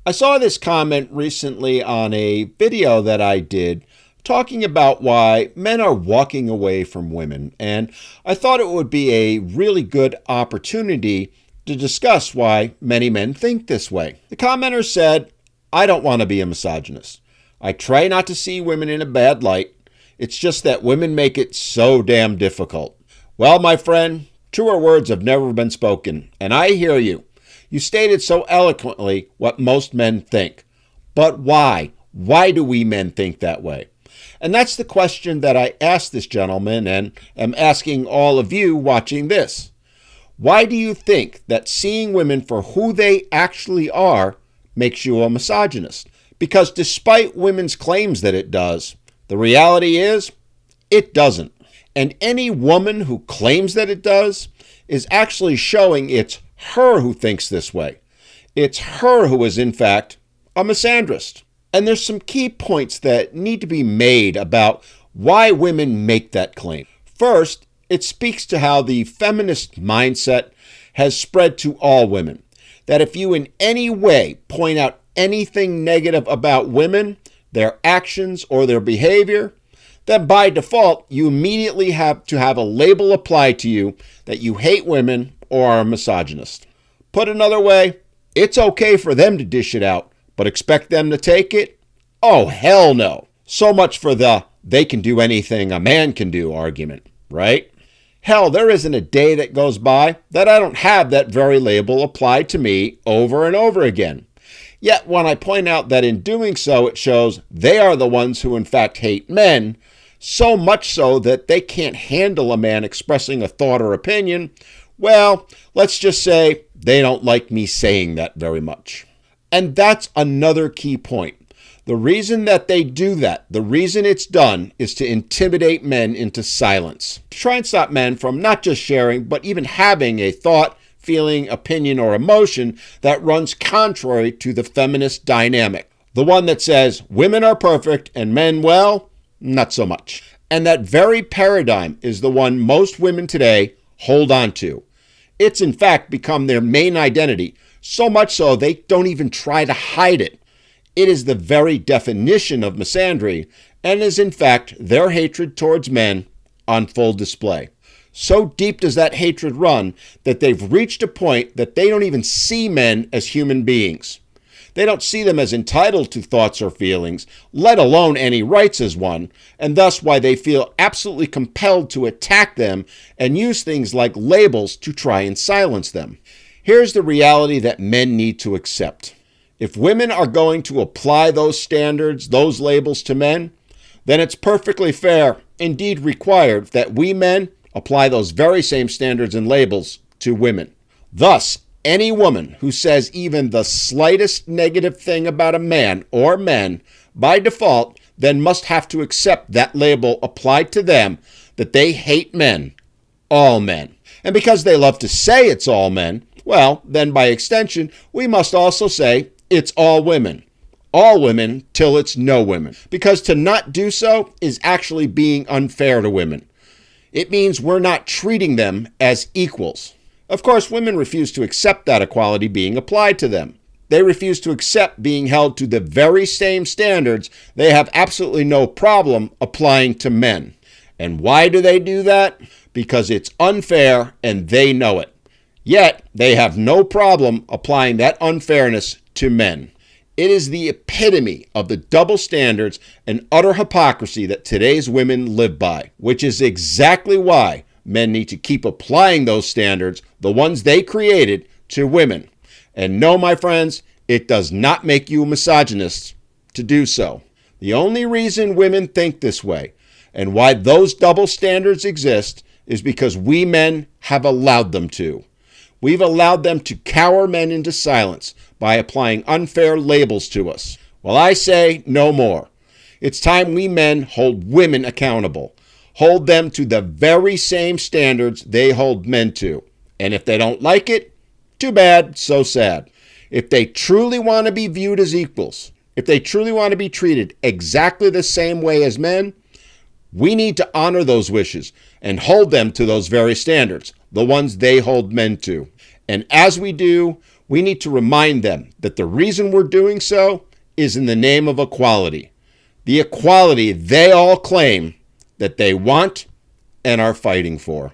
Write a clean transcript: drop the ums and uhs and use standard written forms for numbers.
I saw this comment recently on a video that I did talking about why men are walking away from women, and I thought it would be a really good opportunity to discuss why many men think this way. The commenter said, "I don't want to be a misogynist. I try not to see women in a bad light. It's just that women make it so damn difficult." Well, my friend, truer words have never been spoken, and I hear you. You stated so eloquently what most men think. But why? Why do we men think that way? And that's the question that I asked this gentleman and am asking all of you watching this. Why do you think that seeing women for who they actually are makes you a misogynist? Because despite women's claims that it does, the reality is it doesn't. And any woman who claims that it does is actually showing it's her who thinks this way. It's her who is, in fact, a misandrist. And there's some key points that need to be made about why women make that claim. First, it speaks to how the feminist mindset has spread to all women. That if you in any way point out anything negative about women, their actions, or their behavior, then by default, you immediately have to have a label applied to you that you hate women or are a misogynist. Put another way, it's okay for them to dish it out, but expect them to take it? Oh, hell no. So much for the they can do anything a man can do argument, right? Hell, there isn't a day that goes by that I don't have that very label applied to me over and over again. Yet when I point out that in doing so, it shows they are the ones who in fact hate men, so much so that they can't handle a man expressing a thought or opinion, well, let's just say they don't like me saying that very much. And that's another key point. The reason that they do that, the reason it's done, is to intimidate men into silence. To try and stop men from not just sharing, but even having a thought, feeling, opinion, or emotion that runs contrary to the feminist dynamic. The one that says women are perfect and men, well, not so much. And that very paradigm is the one most women today hold on to. It's in fact become their main identity, so much so they don't even try to hide it. It is the very definition of misandry and is in fact their hatred towards men on full display. So deep does that hatred run that they've reached a point that they don't even see men as human beings. They don't see them as entitled to thoughts or feelings, let alone any rights as one, and thus why they feel absolutely compelled to attack them and use things like labels to try and silence them. Here's the reality that men need to accept. If women are going to apply those standards, those labels to men, then it's perfectly fair, indeed required, that we men apply those very same standards and labels to women. Thus, any woman who says even the slightest negative thing about a man or men, by default, then must have to accept that label applied to them that they hate men, all men. And because they love to say it's all men, well, then by extension, we must also say it's all women. All women till it's no women. Because to not do so is actually being unfair to women. It means we're not treating them as equals. Of course, women refuse to accept that equality being applied to them. They refuse to accept being held to the very same standards they have absolutely no problem applying to men. And why do they do that? Because it's unfair and they know it. Yet, they have no problem applying that unfairness to men. It is the epitome of the double standards and utter hypocrisy that today's women live by, which is exactly why men need to keep applying those standards, the ones they created, to women. And no, my friends, it does not make you a misogynist to do so. The only reason women think this way and why those double standards exist is because we men have allowed them to. We've allowed them to cower men into silence by applying unfair labels to us. Well, I say no more. It's time we men hold women accountable. Hold them to the very same standards they hold men to. And if they don't like it, too bad, so sad. If they truly want to be viewed as equals, if they truly want to be treated exactly the same way as men, we need to honor those wishes and hold them to those very standards, the ones they hold men to. And as we do, we need to remind them that the reason we're doing so is in the name of equality. The equality they all claim that they want and are fighting for.